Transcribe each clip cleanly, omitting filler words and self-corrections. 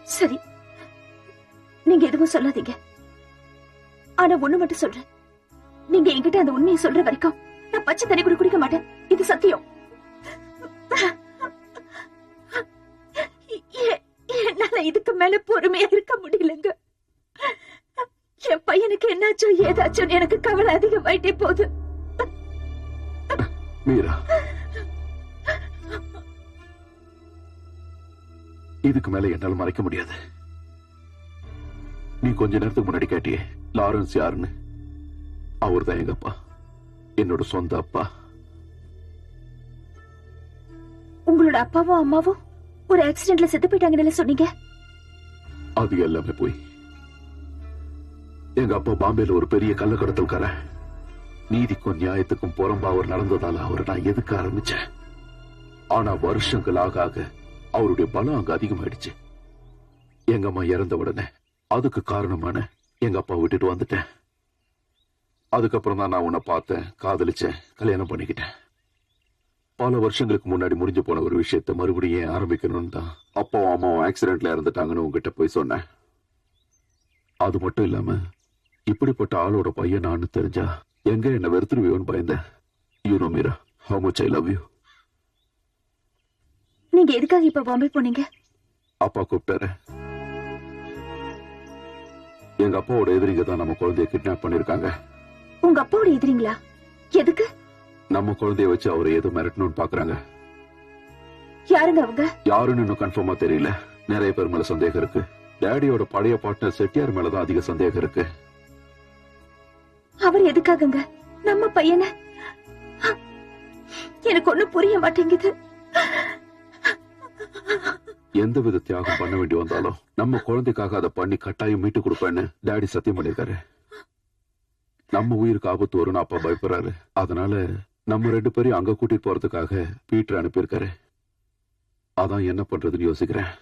சரி, நீங்க எதுவும் சொல்லாதீங்க. ஆனா ஒண்ணு மட்டும் சொல்றேன், நீங்க என்கிட்ட அந்த உண்மையை சொல்ற வரைக்கும் நான் பச்சை தண்ணி கூட குடிக்க மாட்டேன். இது சத்தியம். என்னால இதுக்கு மேல பொறுமையா இருக்க முடியலங்க. என் பையனுக்கு என்னாச்சோ ஏதாச்சும் எனக்கு கவலை அதிகமாயிட்டே போகுது. மீரா, இதுக்கு மேல என்னால மறைக்க முடியாது. நீ கொஞ்ச நேரத்துக்கு முன்னாடி கேட்டியே லாரன்ஸ் யாருன்னு. அவர் தான் எங்க அப்பா, என்னோட சொந்த அப்பா. உங்களோட அப்பாவும் அம்மாவும் ஒரு ஆக்சிடென்ட்ல செத்து போயிட்டாங்கன்னு சொன்னீங்க. அது எல்லாமே போய் எங்க அப்பா பாம்பேல ஒரு பெரிய கள்ளக்கடத்தல்கார. நீதிக்கும் நியாயத்துக்கும் புறம்பா அவர் நடந்ததால அவரை நான் எதுக்க ஆரம்பிச்சேன். ஆனா வருஷங்கள் ஆக ஆக அவருடைய பலம் அங்க அதிகமாயிடுச்சு. எங்க அம்மா இறந்த உடனே அதுக்கு காரணமான எங்க அப்பா விட்டுட்டு வந்துட்டேன். அதுக்கப்புறம் தான் நான் உன்னை பார்த்தேன், காதலிச்சேன், கல்யாணம் பண்ணிக்கிட்டேன். பல வருஷங்களுக்கு முன்னாடி முடிஞ்சு போன ஒரு விஷயத்த மறுபடியும் ஏன் ஆரம்பிக்கணும்னு தான் அப்பாவும் அம்மாவும் ஆக்சிடென்ட்ல இறந்துட்டாங்கன்னு உங்ககிட்ட போய் சொன்னேன். அது மட்டும் இல்லாம இப்படிப்பட்ட ஆளோட பையன் நான் தெரிஞ்சா எங்க என்ன வெறுத்துருவியோன்னு பயந்தேன். You know Meera, how much I love you. நீங்க எதுக்காக இப்ப பாம்பே போனீங்க? அப்பா கூப்பிட்டாரு. எங்க அப்பாவோட எதிரிங்க தான் நம்ம குழந்தைய கிட்னாப் பண்ணிருக்காங்க. உங்க அப்பாவோட எதிரிங்களா? எதுக்கு? நம்ம குழந்தைய வச்சு அவரை ஏதோ மிரட்டணும்னு பாக்குறாங்க. யாருங்க அவங்க? யாருன்னு இன்னும் கன்ஃபார்மா தெரியல. நிறைய பேர் மேல சந்தேகம் இருக்கு. டேடியோட பழைய பார்ட்னர் செட்டியார் மேலதான் அதிக சந்தேகம் இருக்கு. அவர் எதுக்காகங்க நம்ம பையனை? எனக்கு ஒண்ணும் புரிய மாட்டேங்குது. எந்த வித தியாகம் பண்ண வேண்டி வந்தாலும் நம்ம குழந்தைக்காக அதை பண்ணி கட்டாயம் மீட்டு கொடுப்பேன்னு டாடி சத்தியம் பண்ணிருக்காரு. நம்ம உயிருக்கு ஆபத்து வரும்னு அப்பா பயப்படுறாரு. அதனால நம்ம 2 பேரையும் அங்க கூட்டிட்டு போறதுக்காக பீட்டர் அனுப்பியிருக்காரு. அதான் என்ன பண்றதுன்னு யோசிக்கிறேன்.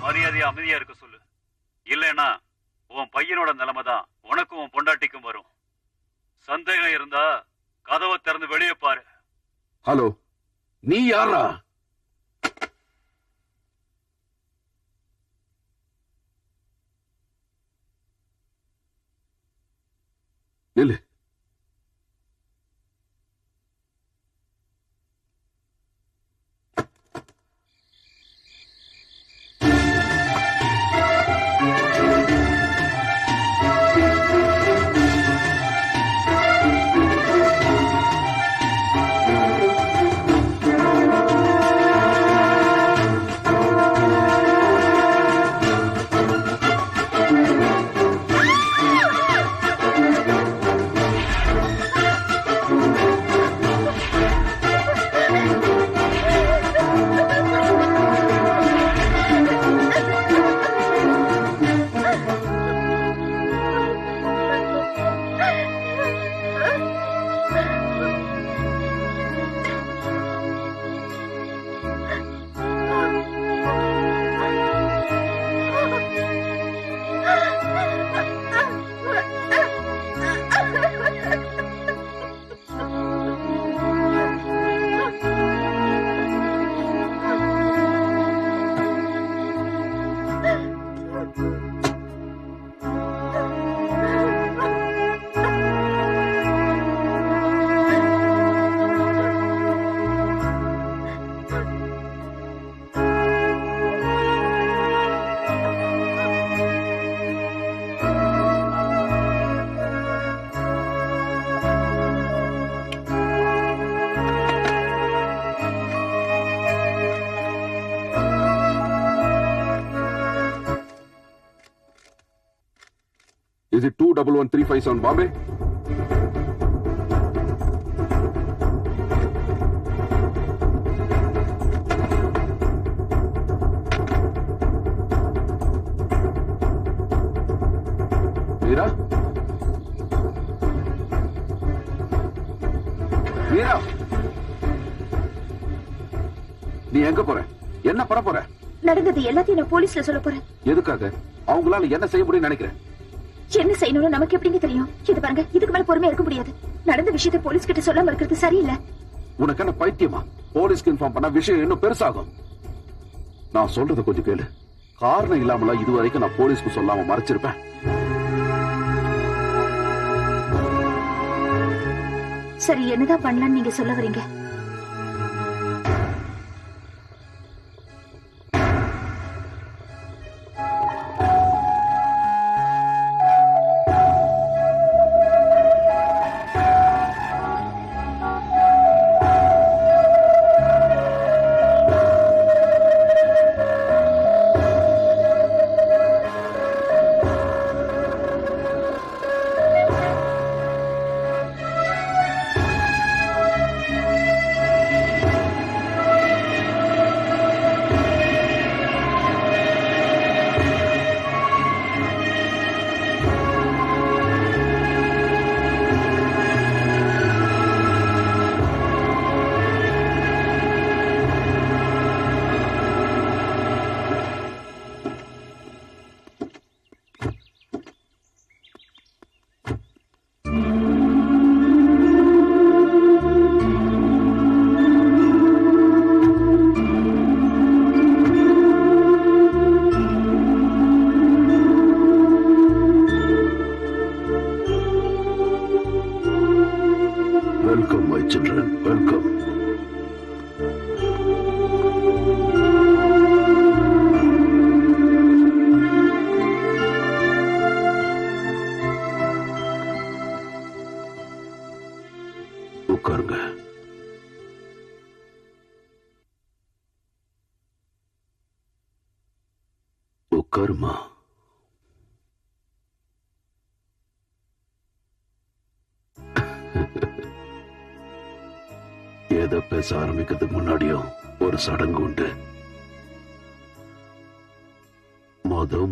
மரியாதையா அமைதியா இருக்க சொல்லு. இல்லைன்னா உன் பையனோட நிலைமை தான் உனக்கும் உன் பொண்டாட்டிக்கும் வரும். சந்தேகம் இருந்தா கதவை திறந்து வெளியே பாரு. ஹலோ, நீ யாரா? நில்லு. Is it 211357 Bombay? Meera? வீரா, நீ எங்க போற? என்ன பண்ண போற? நடந்தது எல்லாத்தையும் நான் போலீஸ்ல சொல்ல போறேன். எதுக்காக? அவங்களால என்ன செய்ய முடியும்னு நினைக்கிறேன்? என்ன செய்யணும்னு நமக்கு எப்படிங்க தெரியும்? இது பாருங்க, இதுக்கு மேல பொறுமையா இருக்க முடியாது. நடந்த விஷயத்தை போலீஸ் கிட்ட சொல்லாம இருக்கிறது சரியில்லை. உனக்கு என்ன பைத்தியமா? போலீஸ்க்கு இன்ஃபார்ம் பண்ணா விஷயம் இன்னும் பெருசாகும். நான் சொல்றத கொஞ்சம் கேளு. காரணம் இல்லாமல இதுவரைக்கும் நான் போலீஸ்க்கு சொல்லாம மறைச்சிருப்பேன். சரி, என்னதான் பண்ணலாம்னு நீங்க சொல்ல வரீங்க? Welcome, my children. Welcome. உட்காருங்க. உட்காருமா. எதை பேச ஆரம்பிக்கிறதுக்கு முன்னாடியும் ஒரு சடங்கு உண்டு.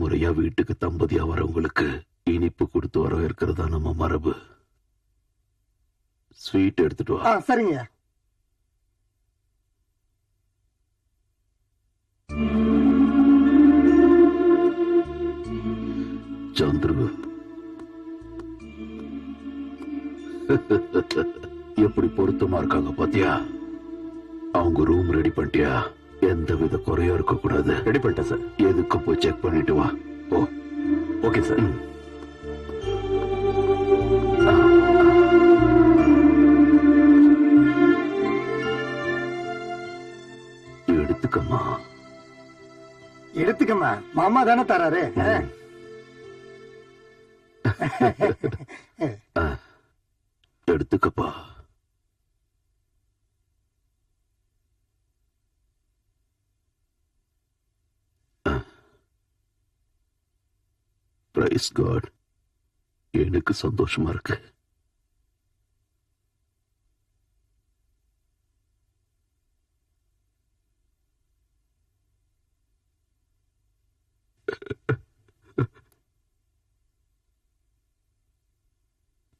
முறையா வீட்டுக்கு தம்பதியா வரவங்களுக்கு இனிப்பு கொடுத்து வர இருக்கிறதா நம்ம மரபு. ஸ்வீட் எடுத்துட்டு வா. சரிங்க. சந்துரு, எப்படி பொருத்தமா இருக்காங்க பாத்தியா? அவங்க ரூம் ரெடி பண்ணிட்டியா? எந்த வித குறையும் இருக்க கூடாது. ரெடி பண்ணிட்டேன் சார். எதுக்கு போய் செக் பண்ணிட்டு வா. ஓ, ஓகே சார். எடுத்துக்கம்மா. எடுத்துக்கம்மா, மாமா தானே தராரு. எடுத்துக்கப்பா. பிரைஸ் காட். எனக்கு சந்தோஷமா இருக்கு.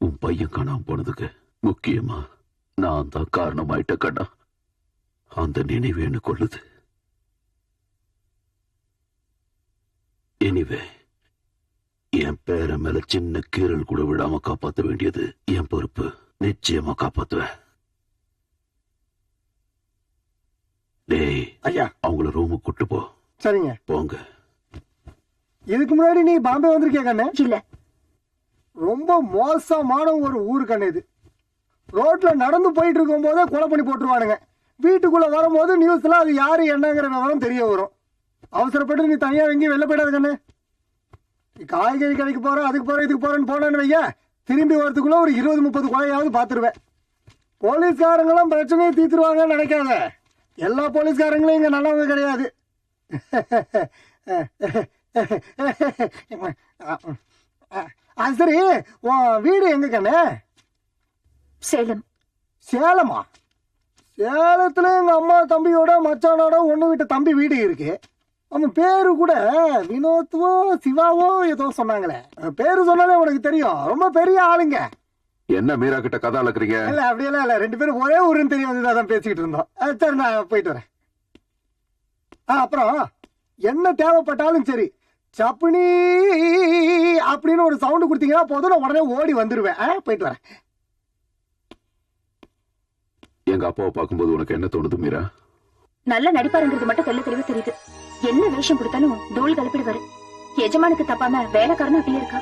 உன் பையன் காணாம போனதுக்கு முக்கியமா நான் தான் காரணமாயிட்ட கண்ணா. அந்த நினைவு என்ன கொள்ளுது. எனிவே, என் பேர மேல சின்ன கீரல் கூட விடாம காப்பாற்ற வேண்டியது என் பொறுப்பு. நிச்சயமா காப்பாத்துவேன். டேய் ஐயா, அவங்கள ரூமுக்கு கூட்டு போ. சரிங்க. போங்க. இதுக்கு முன்னாடி நீ பாம்பே வந்திருக்கியா கண்ணு? இல்ல. ரொம்ப மோசமான ஒரு ஊரு கண்ணு இது. ரோட்ல நடந்து போயிட்டு இருக்கும் போதே கொலை பண்ணி போட்டுருவானுங்க. வீட்டுக்குள்ள வரும்போது நியூஸ்ல அது யாரு என்னங்கிற விவரம் தெரிய வரும். அவசரப்பட்டு நீ தனியா எங்கேயும் வெளில போயிடாது கண்ணு. காய்கறி கடைக்கு போற, அதுக்கு போற, இதுக்கு போறேன்னு போனேன்னு வைய, திரும்பி வரதுக்குள்ள ஒரு 20-30 கொலையாவது பாத்துருவேன். போலீஸ்காரங்களும் பிரச்சனையை தீர்த்துருவாங்கன்னு நினைக்காத. எல்லா போலீஸ்காரங்களும் இங்க நல்லவங்க கிடையாது. சரி, உன் வீடு எங்க கண்ணு? சேலம். சேலமா? சேலத்துல எங்க அம்மா தம்பியோட மச்சானோட ஒண்ணு விட்ட தம்பி வீடு இருக்கு. அவன் பேரு கூட வினோத்வோ சிவாவோ ஏதோ சொன்னாங்களே. பேரு சொன்னாலே உனக்கு தெரியும். ரொம்ப பெரிய ஆளுங்க. என்ன மீரா கிட்ட கதை அளக்குறீங்க? இல்ல அப்படியெல்லாம் இல்ல, 2 பேரும் ஒரே ஊருன்னு தெரிய வந்து அதான் பேசிக்கிட்டு இருந்தோம். சரி நான் போயிட்டு வரேன். அப்புறம் என்ன தேவைப்பட்டாலும் சரி, சப்புனி அப்படின்னு ஒரு சவுண்ட் கொடுத்தீங்கன்னா போதும், நான் உடனே ஓடி வந்துருவேன். போயிட்டு வரேன். எங்க அப்பாவை பார்க்கும்போது உனக்கு என்ன தோணுது மீரா? நல்ல நடிப்பாருங்கிறது மட்டும் தெல்ல தெளிவா தெரியுது. என்ன வேஷம் கொடுத்தாலும் தூள் கலப்பிடுவாரு. எஜமானுக்கு தப்பாம வேலைக்காரனும் அப்படியே இருக்கா.